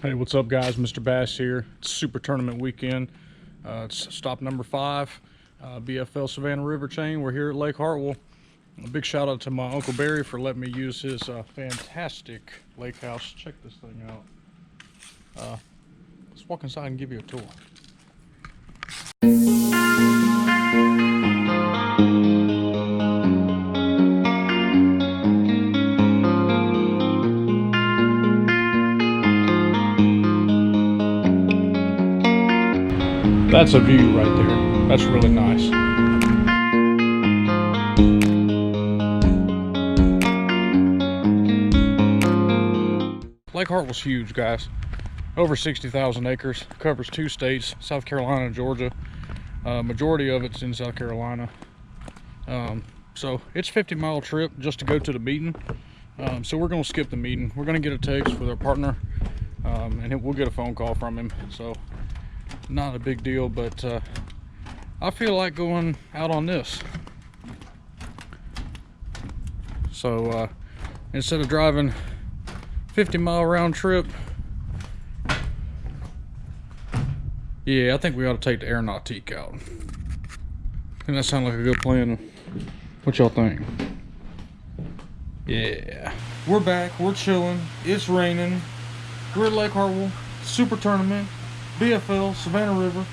Hey, what's up guys? Mr. Bass here. It's Super Tournament weekend. It's stop number 5, BFL Savannah River chain. We're here at Lake Hartwell. A big shout out to my Uncle Barry for letting me use his fantastic lake house. Check this thing out. Let's walk inside and give you a tour. That's a view right there. That's really nice. Lake Hartwell's huge, guys. Over 60,000 acres. Covers 2 states, South Carolina and Georgia. Majority of it's in South Carolina. So it's a 50-mile trip just to go to the meeting. So we're gonna skip the meeting. We're gonna get a text with our partner, and we'll get a phone call from him. So not a big deal, but I feel like going out on this. So instead of driving 50-mile round trip, yeah, I think we ought to take the Aeronautique out. Doesn't that sound like a good plan? What y'all think? Yeah. We're back, we're chilling, it's raining. We're at Lake Hartwell, Super Tournament, BFL, Savannah River.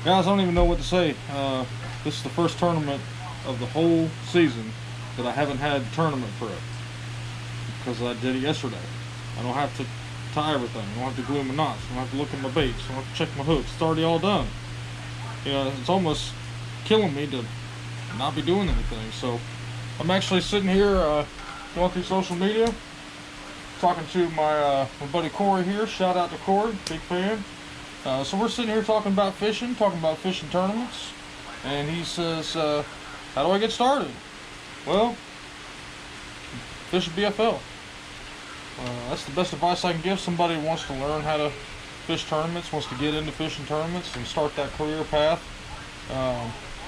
Guys, I don't even know what to say. This is the first tournament of the whole season that I haven't had tournament prep, because I did it yesterday. I don't have to tie everything. I don't have to glue my knots. I don't have to look at my baits. I don't have to check my hooks. It's already all done. You know, it's almost killing me to not be doing anything. So I'm actually sitting here going through social media, talking to my buddy Corey here. Shout out to Corey, big fan. So we're sitting here talking about fishing tournaments, and he says, how do I get started? Well, fish a BFL. That's the best advice I can give somebody who wants to learn how to fish tournaments, wants to get into fishing tournaments and start that career path.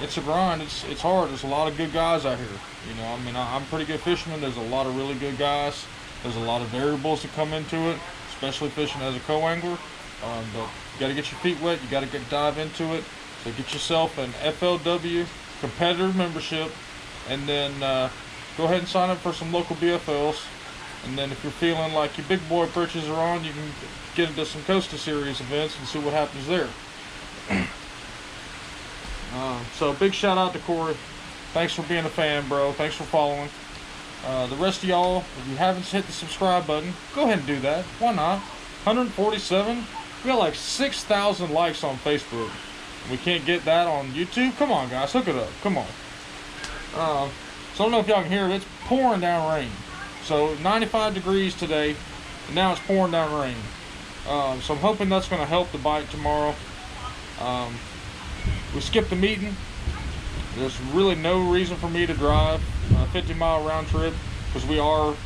It's a grind, it's hard. There's a lot of good guys out here. You know, I mean, I'm a pretty good fisherman. There's a lot of really good guys. There's a lot of variables that come into it, especially fishing as a co-angler. But you got to get your feet wet. You got to dive into it. So get yourself an FLW competitor membership, and then go ahead and sign up for some local BFLs. And then if you're feeling like your big boy britches are on, you can get into some Costa Series events and see what happens there. So big shout out to Corey. Thanks for being a fan, bro. Thanks for following. The rest of y'all, if you haven't hit the subscribe button, go ahead and do that. Why not? 147. We got like 6,000 likes on Facebook. We can't get that on YouTube. Come on, guys, hook it up. Come on. So I don't know if y'all can hear it. It's pouring down rain. So 95 degrees today, and now it's pouring down rain. So I'm hoping that's going to help the bite tomorrow. We skipped the meeting. There's really no reason for me to drive a 50-mile round trip, because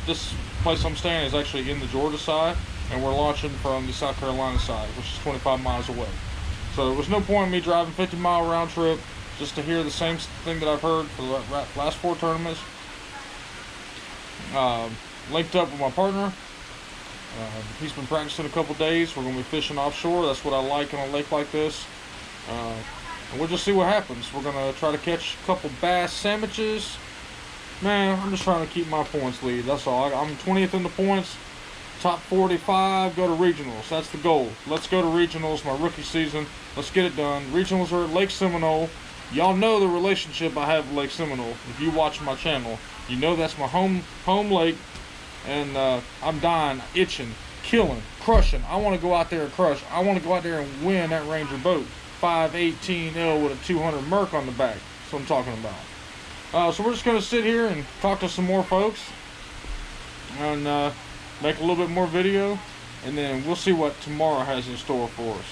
this place I'm staying is actually in the Georgia side, and we're launching from the South Carolina side, which is 25 miles away. So there was no point in me driving 50-mile round trip just to hear the same thing that I've heard for the last 4 tournaments. Linked up with my partner. He's been practicing a couple days. We're going to be fishing offshore. That's what I like on a lake like this. And we'll just see what happens. We're going to try to catch a couple bass sandwiches. Man, I'm just trying to keep my points lead. That's all. I'm 20th in the points. Top 45, go to regionals. That's the goal. Let's go to regionals, my rookie season. Let's get it done. Regionals are at Lake Seminole. Y'all know the relationship I have with Lake Seminole. If you watch my channel, you know that's my home lake. And I'm dying, itching, killing, crushing. I want to go out there and crush. I want to go out there and win that Ranger boat. 518L with a 200 Merc on the back. That's what I'm talking about. So we're just going to sit here and talk to some more folks, and make a little bit more video, and then we'll see what tomorrow has in store for us.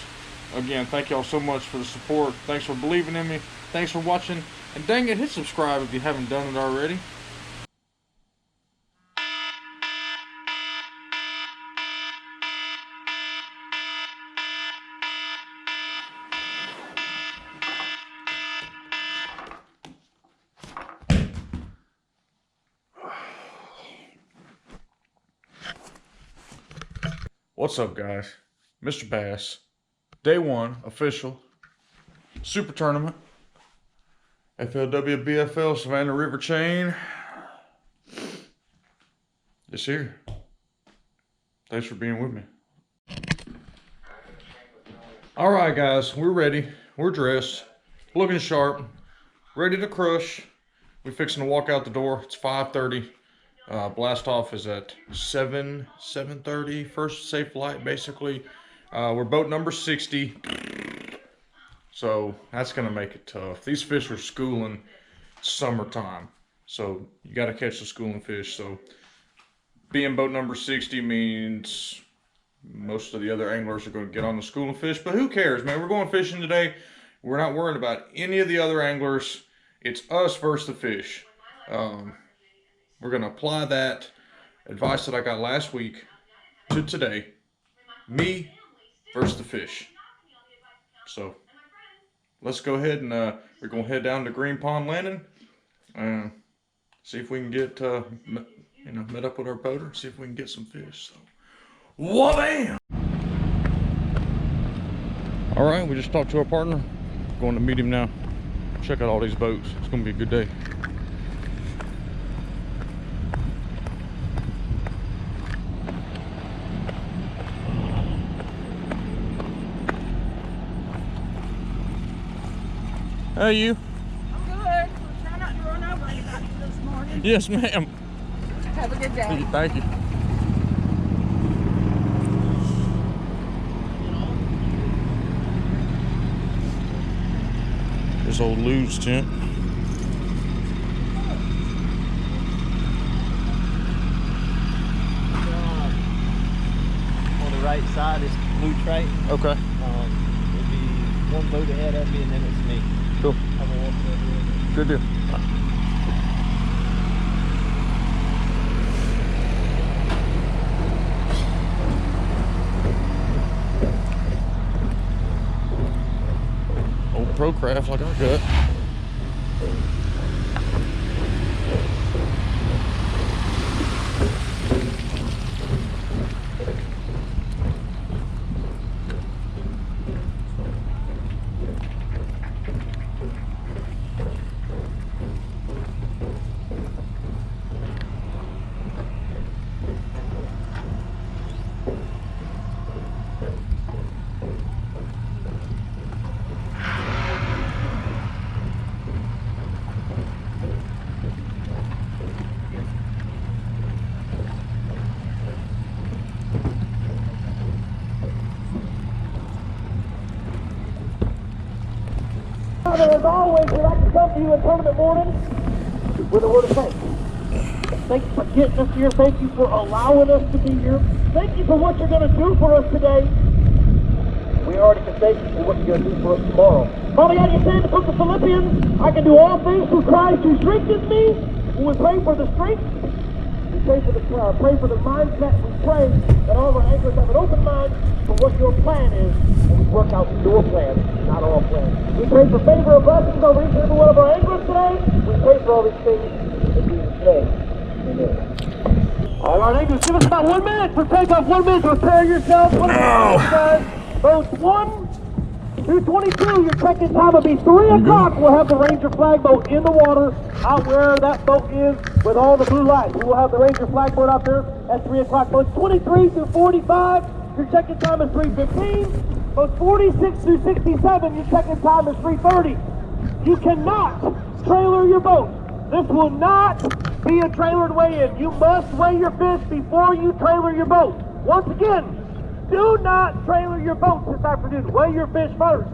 Again, thank y'all so much for the support. Thanks for believing in me. Thanks for watching. And dang it, hit subscribe if you haven't done it already. What's up, guys? Mr. Bass. Day 1, official. Super tournament. FLW BFL Savannah River chain. It's here. Thanks for being with me. All right, guys, we're ready. We're dressed, looking sharp, ready to crush. We're fixing to walk out the door. It's 5:30. Blast off is at 7:30. First safe light, basically. We're boat number 60. So that's gonna make it tough. These fish are schooling summertime, so you got to catch the schooling fish. So being boat number 60 means most of the other anglers are going to get on the schooling fish, but who cares, man? We're going fishing today. We're not worried about any of the other anglers. It's us versus the fish. We're going to apply that advice that I got last week to today. Me versus the fish. So let's go ahead and we're going to head down to Green Pond Landing and see if we can get met up with our boater, see if we can get some fish. So, wha-bam! All right, we just talked to our partner. Going to meet him now. Check out all these boats. It's going to be a good day. Hey, you. I'm good. I'm trying not to run over anybody this morning. Yes, ma'am. Have a good day. Thank you. This old Lou's tent. On the right side is Blue Trait. Okay. It'll be one boat ahead of me, and then it's me. Cool. I'm gonna walk over. Good deal. Old Pro Craft like I got. As always, we'd like to come to you in tournament morning with a word of thanks. Thank you for getting us here. Thank you for allowing us to be here. Thank you for what you're going to do for us today. We already can thank you for what you're going to do for us tomorrow. Father God, you said in the book of Philippians, I can do all things through Christ who strengthens me. When we pray for the strength, we pray for the mindset. We pray that all of our anglers have an open mind for what your plan is, and we work out your plan, not our plan. We pray for favor and blessings over each and every one of our anglers today. We pray for all these things in Jesus' name. Amen. All right, anglers, give us about 1 minute for takeoff. 1 minute to prepare yourself. Boats 1 through 22, your check-in time will be 3 o'clock. We'll have the Ranger flag boat in the water out where that boat is with all the blue lights. We will have the Ranger flag boat out there at 3 o'clock. Boats 23 through 45, your check-in time is 3:15. Boats 46 through 67, your check-in time is 3:30. You cannot trailer your boat. This will not be a trailered weigh-in. You must weigh your fish before you trailer your boat. Once again, do not trailer your boat this afternoon. Weigh your fish first.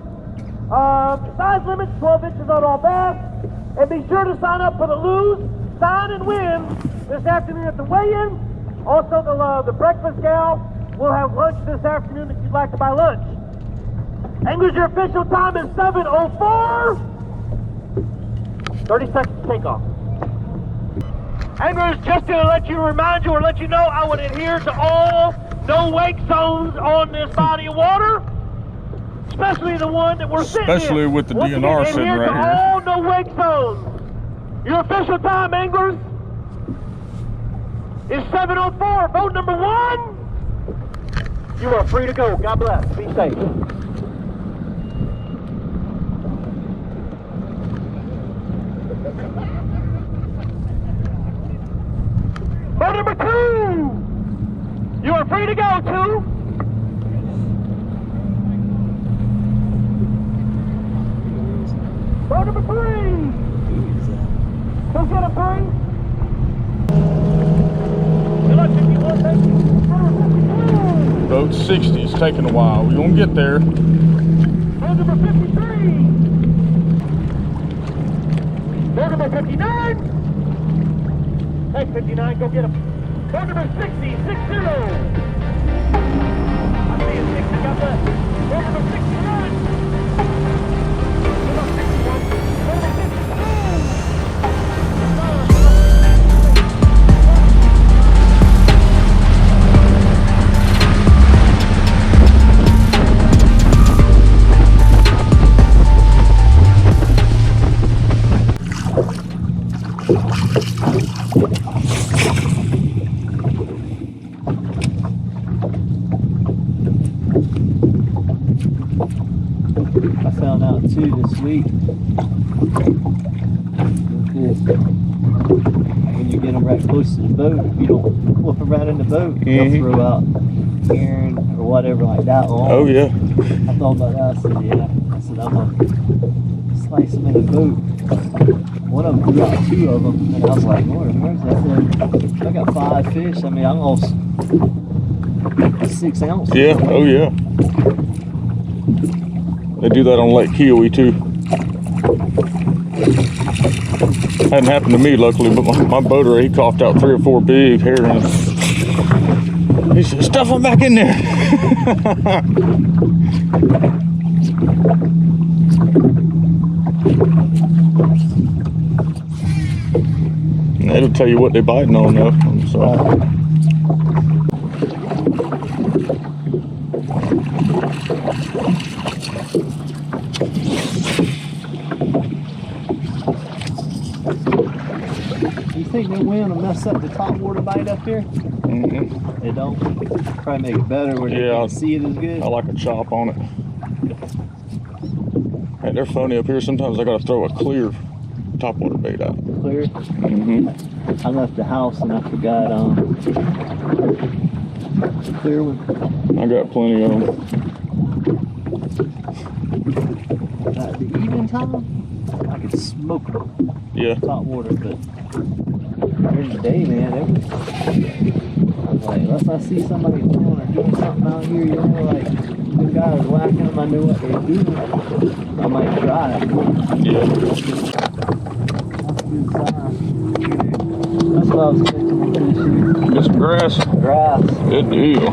Size limit, 12 inches on all bass. And be sure to sign up for the lose, sign, and win this afternoon at the weigh-in. Also, the breakfast gal will have lunch this afternoon if you'd like to buy lunch. Anglers, your official time is 7:04. 30 seconds to take off. Anglers, just to let you know, I would adhere to all no wake zones on this body of water, especially the one that we're sitting in. Especially with the DNR sitting right here. All no wake zones. Your official time, anglers, is 7:04. Boat number 1 You are free to go. God bless. Be safe. Boat number 2! You are free to go, 2! Boat number 3! Go get a 3! Good luck, 51, thank you. Boat 60 is taking a while. We're gonna get there. Boat number 53! Boat number 59! Thanks, 59, go get him. Boat number 60, 60! I see you, 60, got that. Boat number 61! Good luck, 61. Boat number 62! I found out too this week. When you get them right close to the boat, if you don't flip them right in the boat, they'll throw out Aaron or whatever like that. Oh yeah. I thought about that. I said, yeah. I said, I'm gonna slice them in the boat. One of them threw out 2 of them, and I was like, Lord, where's that? I got 5 fish. I mean, I almost 6 ounces. Yeah. Oh yeah. They do that on Lake Kiowee too. Hadn't happened to me luckily, but my boater, he coughed out 3 or 4 big herons. He said, stuff them back in there. It'll tell you what they're biting on though. So. You think the wind will mess up the top water bite up here? Mm-hmm. It don't. Probably make it better where they can't see it as good. I like a chop on it. Hey, they're funny up here. Sometimes I gotta throw a clear topwater bait out. Clear? Mm-hmm. I left the house and I forgot clear one. I got plenty of them. At the evening time, I could smoke them. Yeah. Top water, but during the day, man, I was like, unless I see somebody throwing or doing something out here, you know, like the guys whacking them, I know what they're doing. I might try it. Yeah. That's a good sign. That's what I was expecting to this year. Get some grass. Grass. Good deal.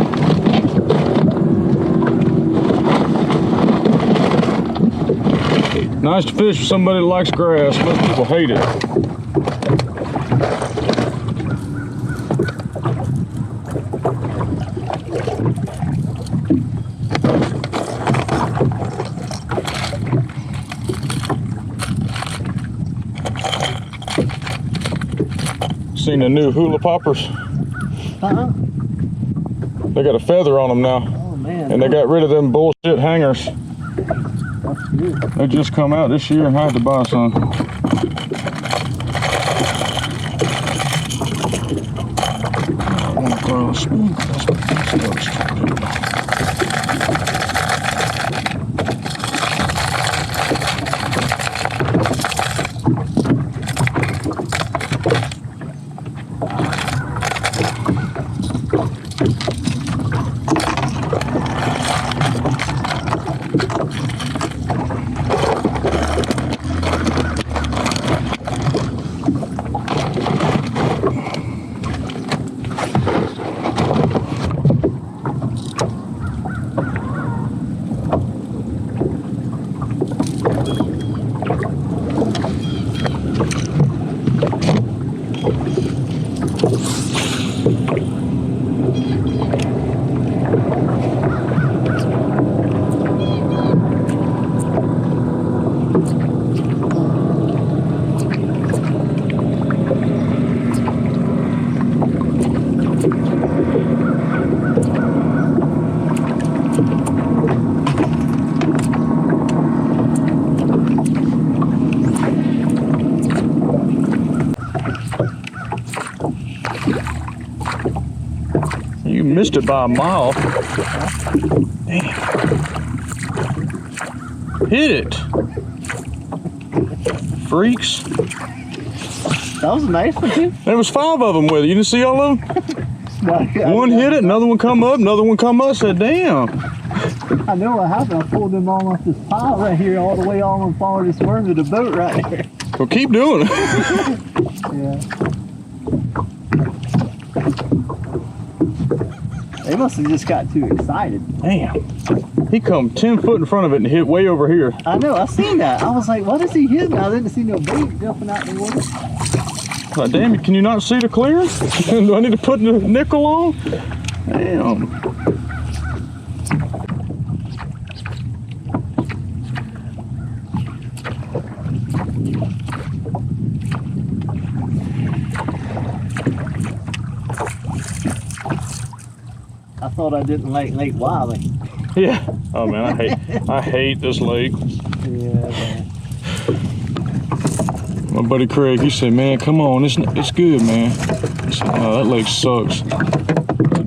Nice to fish with somebody that likes grass. Most people hate it. Seen the new hula poppers? Uh-huh. They got a feather on them now. Oh, man. And they got rid of them bullshit hangers. That's good. They just come out this year and I had to buy some. I want to throw a spoon. You missed it by a mile. Damn. Hit it. Freaks. That was a nice one too. There was 5 of them with it. You didn't see all of them? One hit it, another one come up, another one come up. I said, damn. I know what happened. I pulled them all off this pile right here, all the way all on forward this worm to the boat right there. Well, keep doing it. Yeah. They must have just got too excited. Damn. He come 10 foot in front of it and hit way over here. I know, I seen that. I was like, what is he hitting? I didn't see no bait jumping out the water. Like, damn it, can you not see the clear? Do I need to put the nickel on? Damn. I thought I didn't like Lake Wiley. Yeah. Oh man, I hate this lake. Yeah, man. My buddy Craig, he said, man, come on, it's good, man. I said, no, that lake sucks.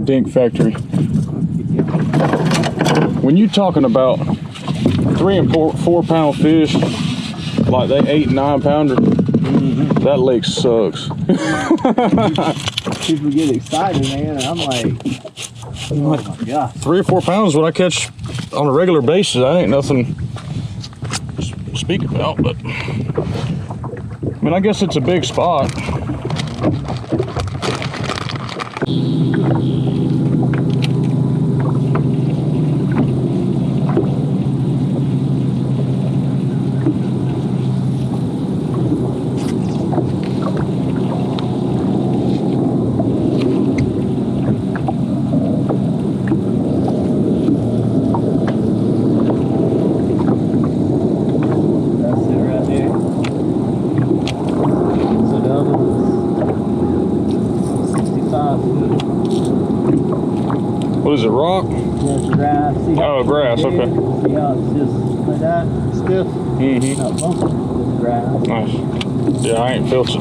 Dink factory. When you talking about 3 and 4 pound fish, like they 8 and 9 pounder, that lake sucks. People get excited, man, and I'm like, oh my God. 3 or 4 pounds what I catch on a regular basis. I ain't nothing to speak about, but I mean, I guess it's a big spot. What is it, rock? Yeah, it's grass. See how grass, okay. See how it's just like that, stiff? Mm-hmm. Not bumping, it's grass. Nice. Yeah, I ain't felt it.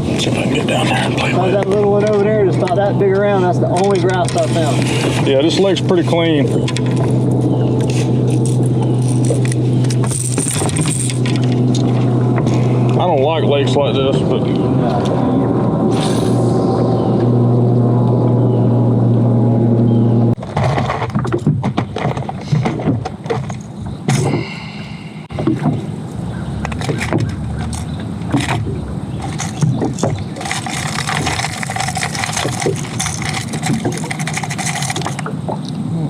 Let's see if I can get down there and play with it. That little one over there, just about that big around, that's the only grass I found. Yeah, this lake's pretty clean. I don't like lakes like this, but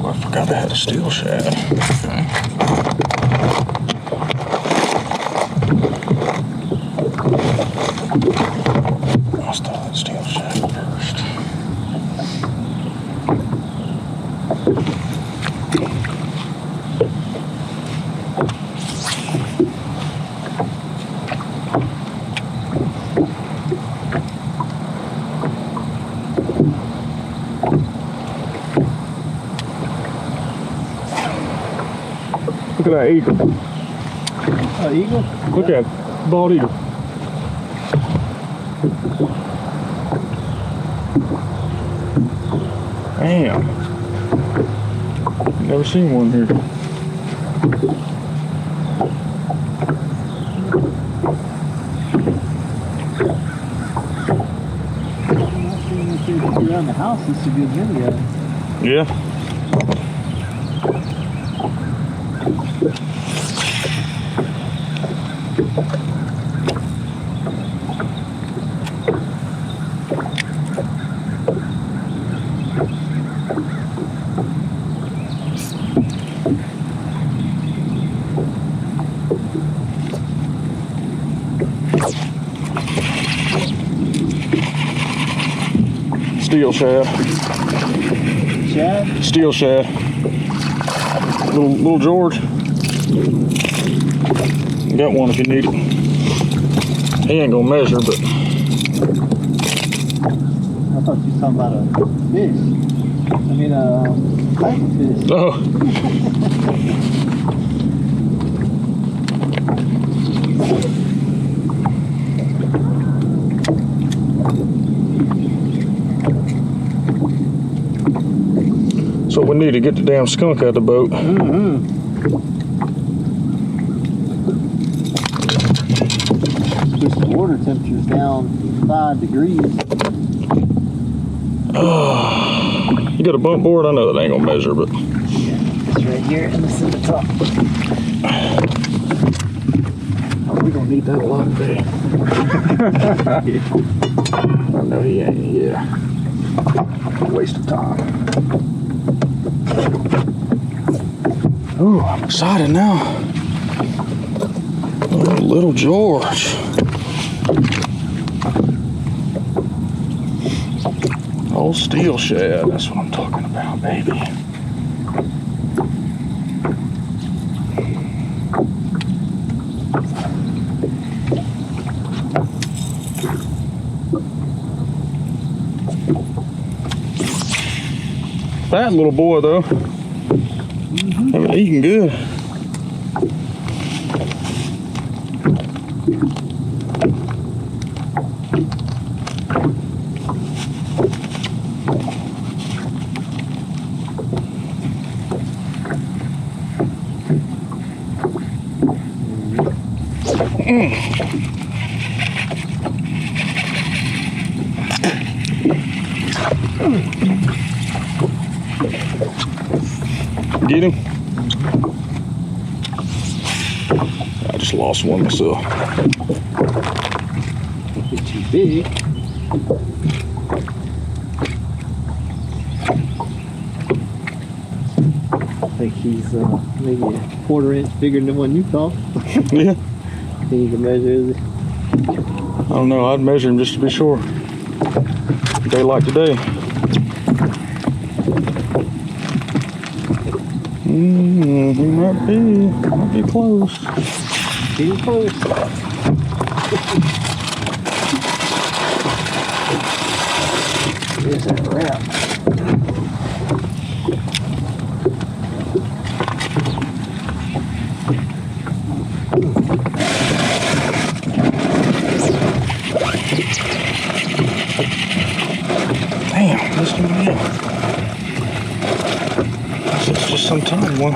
I forgot I had a steel shad. Okay. I'll start that steel shad first. Look at that eagle. Eagle? Look at it. Bald eagle. Damn. Never seen one here. Around the house, this is a good video. Yeah. Steel shad. Shad? Steel shad. Little George. Got one if you need it. He ain't gonna measure, but. I thought you were talking about a fish. I mean, a type of fish. Oh. So we need to get the damn skunk out of the boat. Push the water temperatures down 5 degrees. You got a bump board? I know that ain't gonna measure, but Yeah, it's right here in the center top. oh, we gonna need that a lot today. I know he ain't. Yeah, waste of time. Oh, I'm excited now. Oh, little George. Old steel shad, that's what I'm talking about, baby. That little boy, though, they've been eating good. Get him? I just lost one myself. It's too big. I think he's maybe a 1/4 inch bigger than the one you caught. Yeah. Think you can measure it? I don't know. I'd measure him just to be sure. A day like today. He might be close. Getting close. There's that wrap. Damn, this can be it. It's just some tiny one.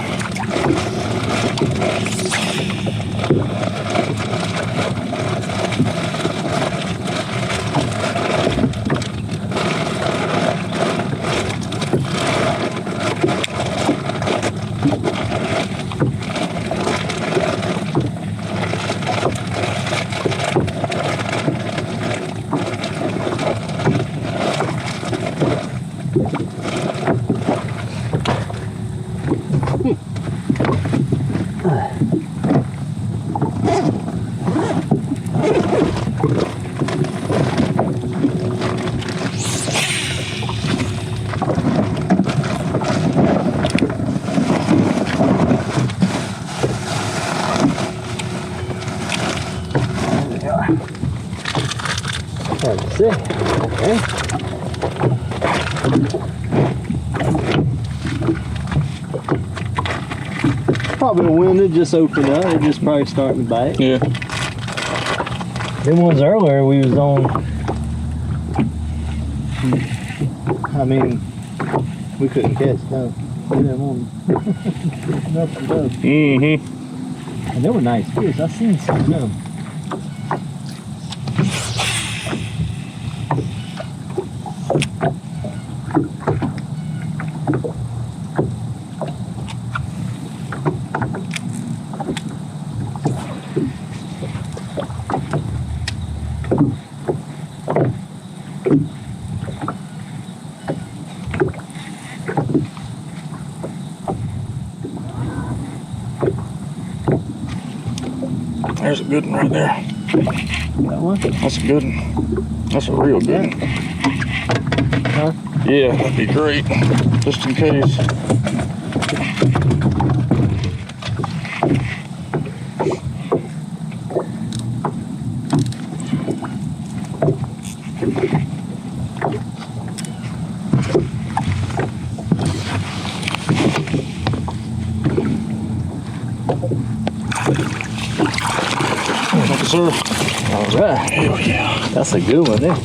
That's it. Okay. Probably the wind had just opened up. It just probably starting to bite. Yeah. Them ones earlier we was on. I mean, we couldn't catch no. We didn't want nothing to do. Mm-hmm. And they were nice fish. I seen some of them. There's a good one right there. That one? That's a good one. That's a real good one. Huh? Yeah, that'd be great. Just in case. Sir. All right. Hell yeah. That's a good one there.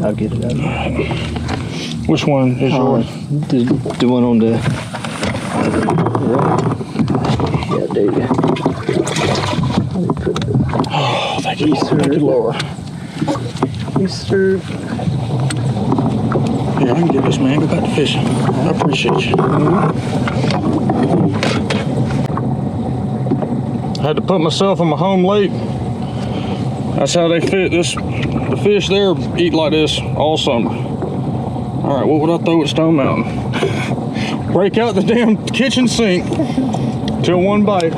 I'll get it up. Which one is yours? The one on the right. Yeah, there you go. Oh, thank you. Thank you, Laura. Yes, sir. Here, I can get this, man. Go back to fishing. I appreciate you. I had to put myself in my home lake. That's how they fit this. The fish there eat like this all summer. All right, what would I throw at Stone Mountain? Break out the damn kitchen sink till one bite.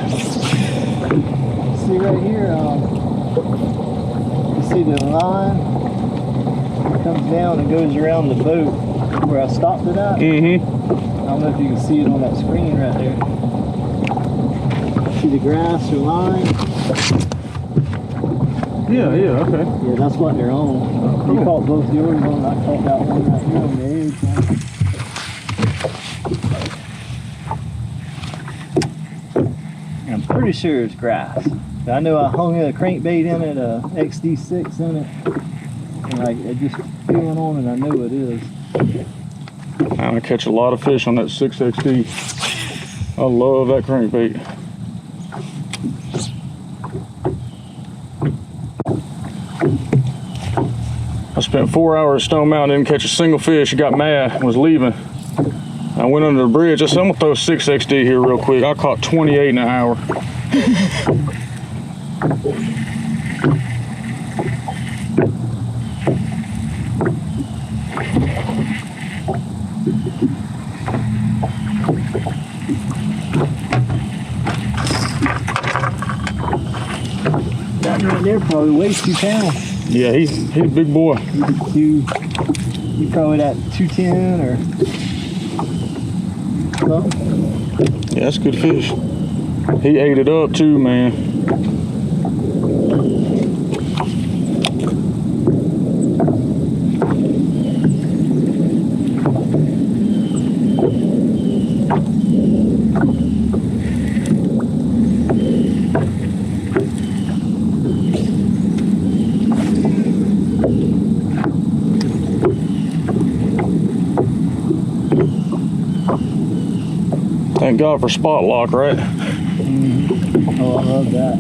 See right here, you see the line? It comes down and goes around the boat where I stopped it at. Mm-hmm. I don't know if you can see it on that screen right there. See the grass or line? Yeah, okay. Yeah, that's what they're on. Cool. You caught both yours on, I caught that one right here on the edge. I'm pretty sure it's grass. I know I hung a crankbait in it, a XD6 in it, and like it just feeling on it, I know it is. I catch a lot of fish on that 6XD. I love that crankbait. I spent 4 hours at Stone Mountain, didn't catch a single fish. I got mad and was leaving. I went under the bridge. I said, I'm gonna throw a 6XD here real quick. I caught 28 in an hour. That right there probably weighs 2 pounds. Yeah, he's a big boy. You probably at 210 or something. Yeah, that's good fish. He ate it up too, man. Thank God for spot lock, right? Mm-hmm. Oh, I love that.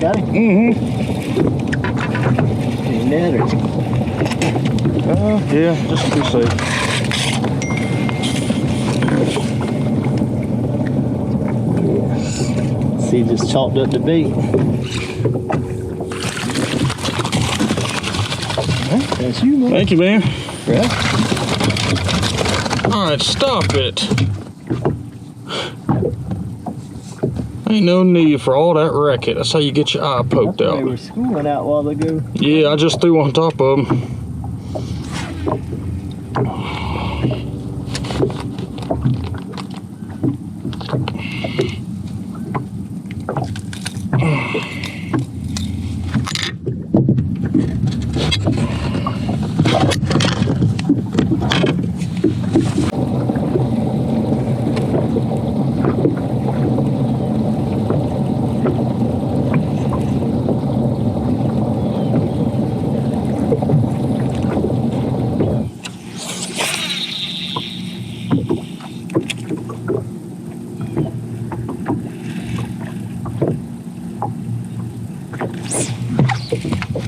Got it? Mm-hmm. Ain't that or? Yeah, just to be safe. See, just chopped up the bait. That's you, man. Thank you, man. Yeah. All right, stop it. Ain't no need for all that racket. That's how you get your eye poked They out. were schooling out a while ago. Yeah, I just threw on top of them.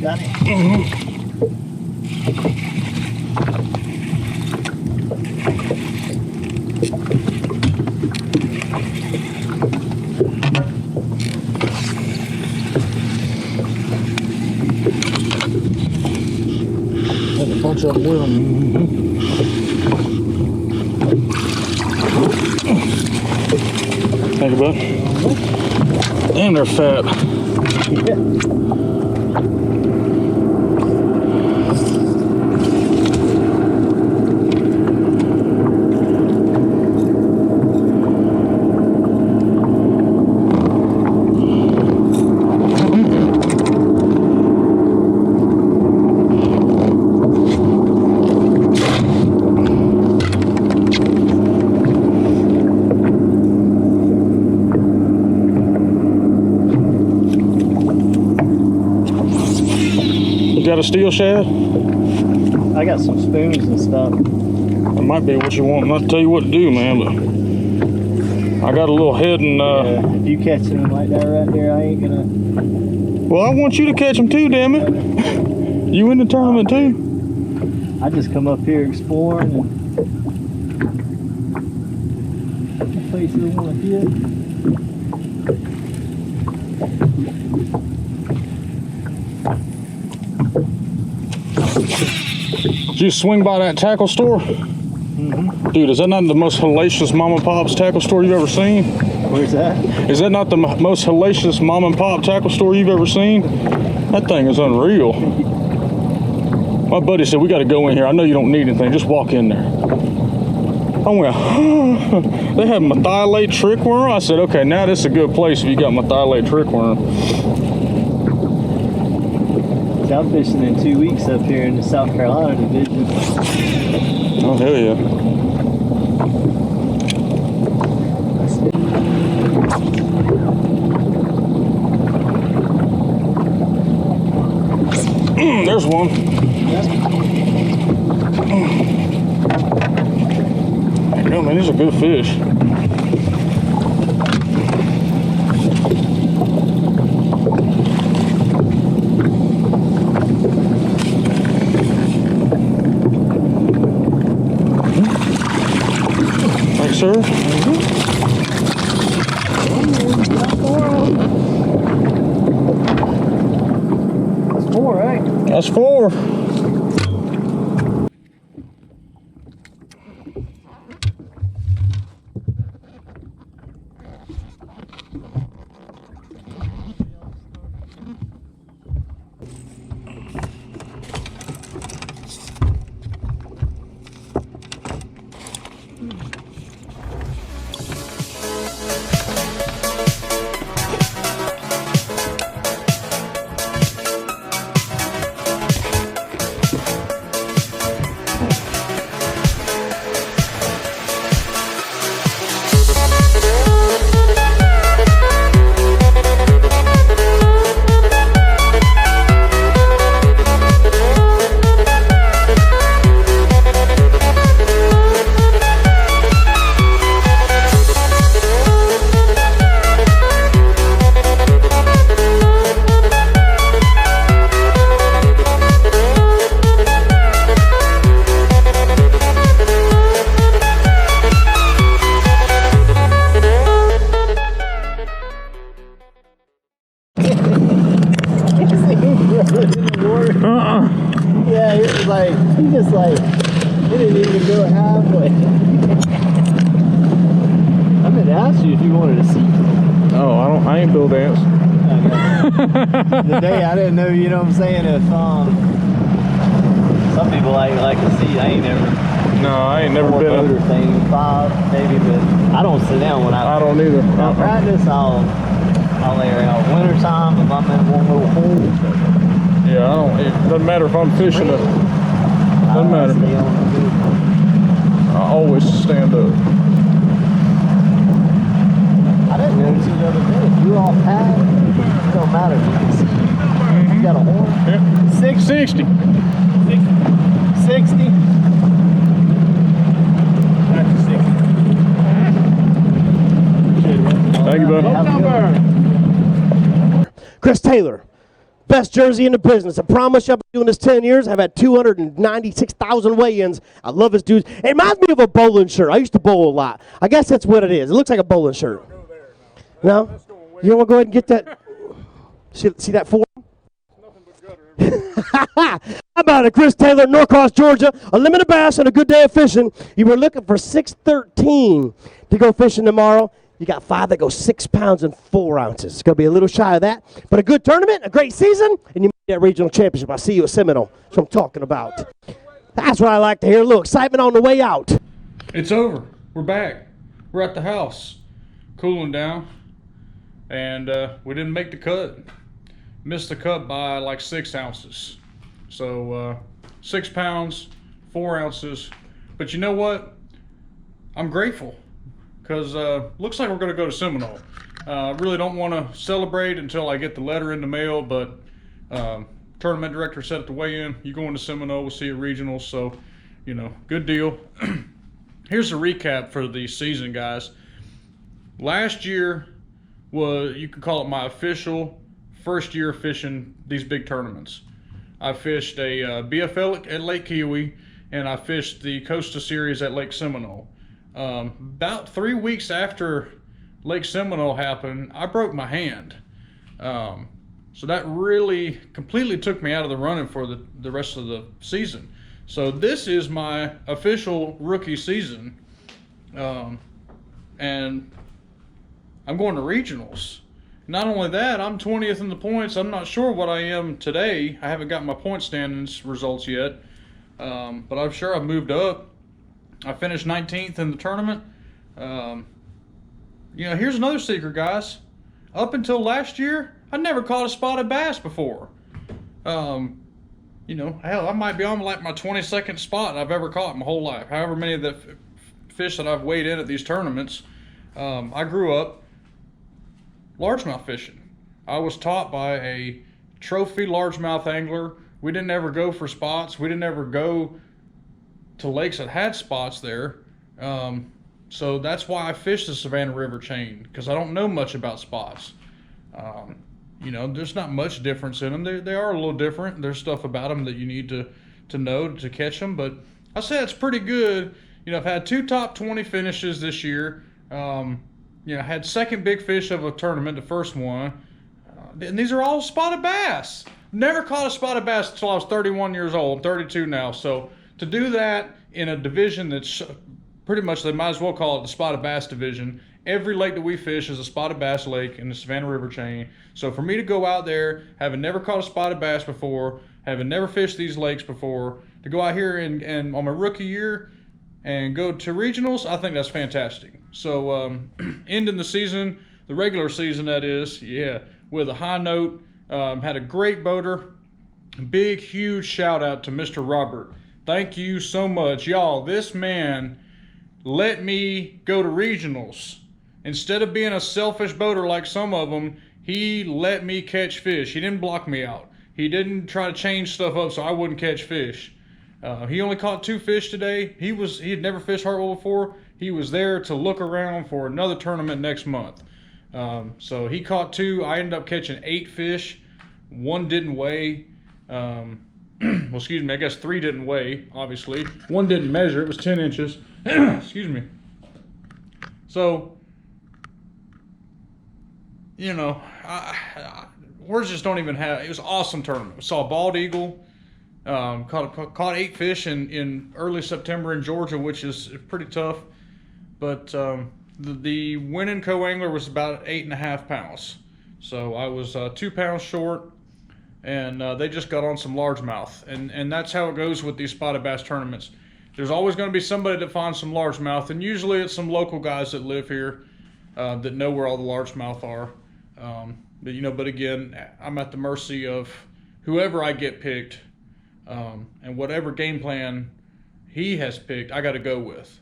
Got it. Had a bunch of them with them. Think about it. Damn, they're fat. Yeah. steel shad? I got some spoons and stuff. That might be what you want. Not to tell you what to do, man, but I got a little head and if you catch them like that right there, I ain't gonna. well, I want you to catch them too, damn it. You in the tournament too? I just come up here exploring and places I want to hit. Did you swing by that tackle store? Mm-hmm. Dude, is that not the most hellacious mom and pop's tackle store you've ever seen? Where's that? Is that not the most hellacious mom and pop tackle store you've ever seen? That thing is unreal. My buddy said, we got to go in here. I know you don't need anything. Just walk in there. I went, they have methylate trickworm? I said, okay, now this is a good place if you got methylate trickworm. I'm fishing in 2 weeks up here in the South Carolina division. Oh, hell yeah. There's one. No, man, these are good fish. Thanks, sir. That's 4, right? That's 4. Yeah, he was like, he just like, he didn't even go halfway. I meant to ask you if you wanted to see. Oh, I ain't Bill Dance. The day I didn't know, you know what I'm saying, if some people like to see. I ain't never. No, I ain't never been motor thing, 5 maybe, but I don't sit down when I don't either. Now practice, I'll lay around. Winter time, if I'm in one little hole. Yeah, I don't. It doesn't matter if I'm fishing it. Doesn't matter. I always stand up. I didn't notice you the other day. If you're off pad, it don't matter. You can see. You got a horn? Yeah. 60. 60. Thank you, bud. Chris Taylor, best jersey in the business. I promise you, I've been doing this 10 years. I've had 296,000 weigh-ins. I love his dudes. It reminds me of a bowling shirt. I used to bowl a lot. I guess that's what it is. It looks like a bowling shirt. No? You don't want to go ahead and get that? See that form? How about it, Chris Taylor, Norcross, Georgia? A limited bass and a good day of fishing. You were looking for 613 to go fishing tomorrow. You got 5 that go 6 pounds and 4 ounces. It's going to be a little shy of that. But a good tournament, a great season, and you made that regional championship. I see you at Seminole. That's what I'm talking about. That's what I like to hear. A little excitement on the way out. It's over. We're back. We're at the house. Cooling down. And we didn't make the cut. Missed the cut by like 6 ounces. So 6 pounds, 4 ounces. But you know what? I'm grateful. Because looks like we're going to go to Seminole. I really don't want to celebrate until I get the letter in the mail, but tournament director said at the weigh-in, you going to Seminole, we'll see you at regionals, so, you know, good deal. Here's a recap for the season, guys. Last year was, you could call it my official first year fishing these big tournaments. I fished a BFL at Lake Kiwi, and I fished the Costa Series at Lake Seminole. About 3 weeks after Lake Seminole happened, I broke my hand. So that really completely took me out of the running for the rest of the season. So this is my official rookie season. And I'm going to regionals. Not only that, I'm 20th in the points. I'm not sure what I am today. I haven't got my point standings results yet. But I'm sure I've moved up. I finished 19th in the tournament. You know, here's another secret, guys. Up until last year, I never caught a spotted bass before. You know, hell, I might be on like my 22nd spot I've ever caught in my whole life. However many of the fish that I've weighed in at these tournaments. I grew up largemouth fishing. I was taught by a trophy largemouth angler. We didn't ever go for spots. We didn't ever go to lakes that had spots there. So that's why I fish the Savannah River chain, because I don't know much about spots. You know, there's not much difference in them. They are a little different. There's stuff about them that you need to know to catch them, but I say it's pretty good. You know, I've had 2 top 20 finishes this year. You know, I had second big fish of a tournament, the first one. And these are all spotted bass. Never caught a spotted bass until I was 31 years old. I'm 32 now. So to do that in a division that's pretty much, they might as well call it the spotted bass division. Every lake that we fish is a spotted bass lake in the Savannah River chain. So for me to go out there, having never caught a spotted bass before, having never fished these lakes before, to go out here and on my rookie year and go to regionals, I think that's fantastic. So ending the season, the regular season that is, yeah, with a high note. Had a great boater. Big, huge shout out to Mr. Robert. Thank you so much. Y'all, this man let me go to regionals. Instead of being a selfish boater like some of them, he let me catch fish. He didn't block me out. He didn't try to change stuff up so I wouldn't catch fish. He only caught 2 fish today. He had never fished Hartwell before. He was there to look around for another tournament next month. So he caught 2. I ended up catching 8 fish. 1 didn't weigh. Well, excuse me, I guess 3 didn't weigh, obviously. 1 didn't measure, it was 10 inches. Excuse me. So, you know, words just don't even have, it was an awesome tournament. We saw a bald eagle, caught 8 fish in early September in Georgia, which is pretty tough. But the winning co-angler was about 8.5 pounds. So I was 2 pounds short. And they just got on some largemouth. And that's how it goes with these spotted bass tournaments. There's always going to be somebody that finds some largemouth, and usually it's some local guys that live here that know where all the largemouth are. But, you know, but again, I'm at the mercy of whoever I get picked, and whatever game plan he has picked, I got to go with.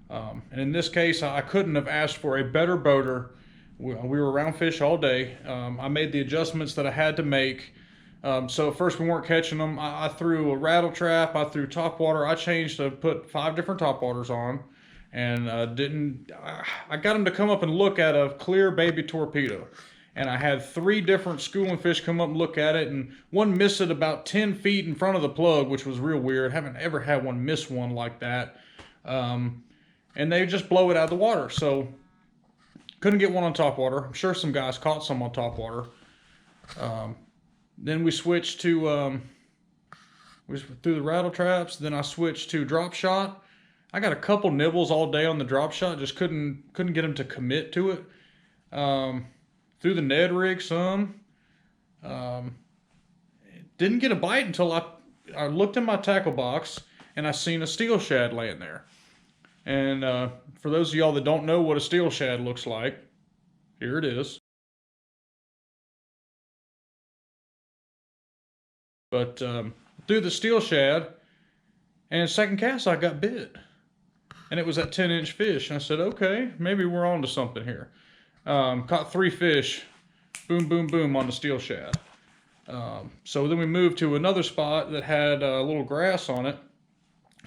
And in this case, I couldn't have asked for a better boater. We were around fish all day. I made the adjustments that I had to make. So at first we weren't catching them. I threw a rattle trap. I threw top water. I changed to put 5 different top waters on, and I got them to come up and look at a clear baby torpedo. And I had 3 different schooling fish come up and look at it, and one missed it about 10 feet in front of the plug, which was real weird. Haven't ever had one miss one like that. And they just blow it out of the water. So couldn't get one on top water. I'm sure some guys caught some on top water. Then we switched to, we threw the rattle traps. Then I switched to drop shot. I got a couple nibbles all day on the drop shot. Just couldn't get them to commit to it. Threw the Ned rig some. Didn't get a bite until I looked in my tackle box and I seen a steel shad laying there. And for those of y'all that don't know what a steel shad looks like, here it is. But threw the steel shad, and second cast I got bit. And it was that 10-inch fish. And I said, okay, maybe we're on to something here. Caught 3 fish, boom, boom, boom on the steel shad. So then we moved to another spot that had a little grass on it.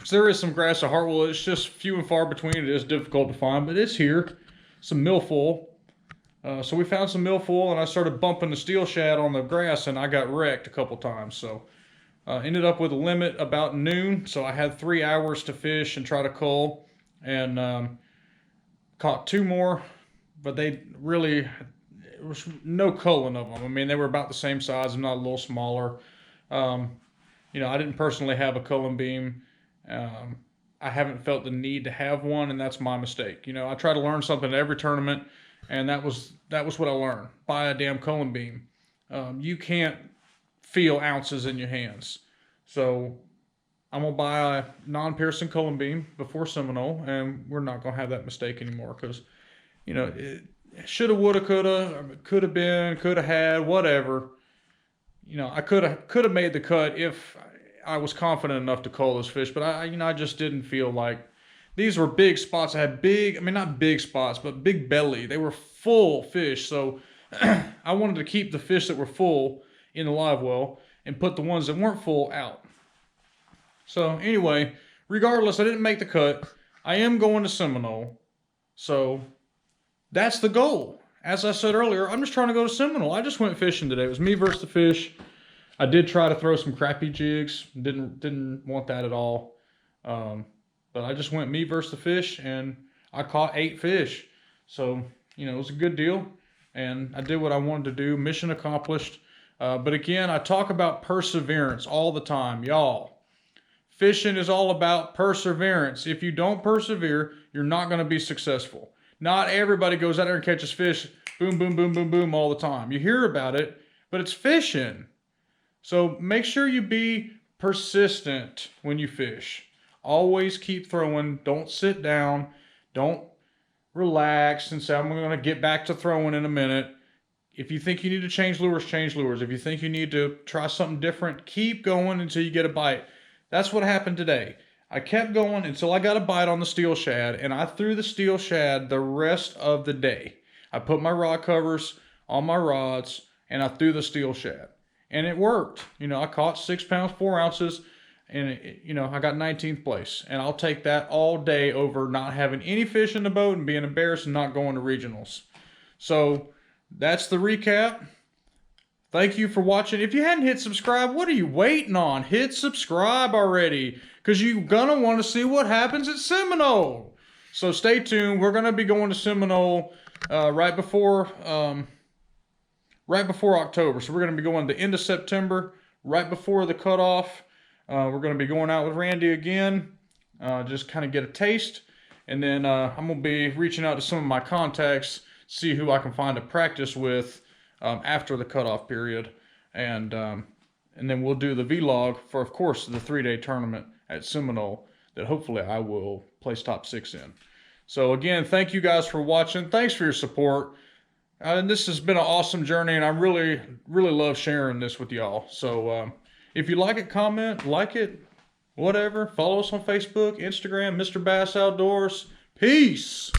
So there is some grass at Hartwell. It's just few and far between. It is difficult to find, but it's here. Some milfoil. So we found some milfoil, and I started bumping the steel shad on the grass, and I got wrecked a couple times. So ended up with a limit about noon. So I had 3 hours to fish and try to cull, and caught 2 more, but they really, it was no culling of them. I mean, they were about the same size, if not a little smaller. You know, I didn't personally have a culling beam. I haven't felt the need to have one, and that's my mistake. You know, I try to learn something at every tournament, and that was what I learned. Buy a damn culling beam. You can't feel ounces in your hands. So I'm going to buy a non-piercing culling beam before Seminole, and we're not going to have that mistake anymore, because, you know, it shoulda, woulda, could have been, could have had, whatever. You know, I could have made the cut if I was confident enough to cull those fish, but I just didn't feel like these were big spots. I had big, I mean, not big spots, but big belly. They were full fish, so I wanted to keep the fish that were full in the live well and put the ones that weren't full out. So anyway, regardless, I didn't make the cut. I am going to Seminole, so that's the goal. As I said earlier, I'm just trying to go to Seminole. I just went fishing today. It was me versus the fish. I did try to throw some crappie jigs. Didn't want that at all. But I just went me versus the fish, and I caught 8 fish. So, you know, it was a good deal. And I did what I wanted to do. Mission accomplished. But again, I talk about perseverance all the time. Y'all, fishing is all about perseverance. If you don't persevere, you're not going to be successful. Not everybody goes out there and catches fish, boom, boom, boom, boom, boom, all the time. You hear about it, but it's fishing. So make sure you be persistent when you fish. Always keep throwing. Don't sit down. Don't relax and say, I'm going to get back to throwing in a minute. If you think you need to change lures, change lures. If you think you need to try something different, keep going until you get a bite. That's what happened today. I kept going until I got a bite on the steel shad, and I threw the steel shad the rest of the day. I put my rod covers on my rods, and I threw the steel shad. And it worked. You know, I caught 6 pounds, 4 ounces, and, you know, I got 19th place. And I'll take that all day over not having any fish in the boat and being embarrassed and not going to regionals. So that's the recap. Thank you for watching. If you hadn't hit subscribe, what are you waiting on? Hit subscribe already, because you're going to want to see what happens at Seminole. So stay tuned. We're going to be going to Seminole right before October. So we're going to be going the end of September, right before the cutoff. We're going to be going out with Randy again, just kind of get a taste. And then I'm going to be reaching out to some of my contacts, see who I can find to practice with after the cutoff period. And then we'll do the vlog for, of course, the 3-day tournament at Seminole that hopefully I will place top 6 in. So again, thank you guys for watching. Thanks for your support. And this has been an awesome journey, and I really, really love sharing this with y'all. So if you like it, comment, like it, whatever. Follow us on Facebook, Instagram, Mr. Bass Outdoors. Peace.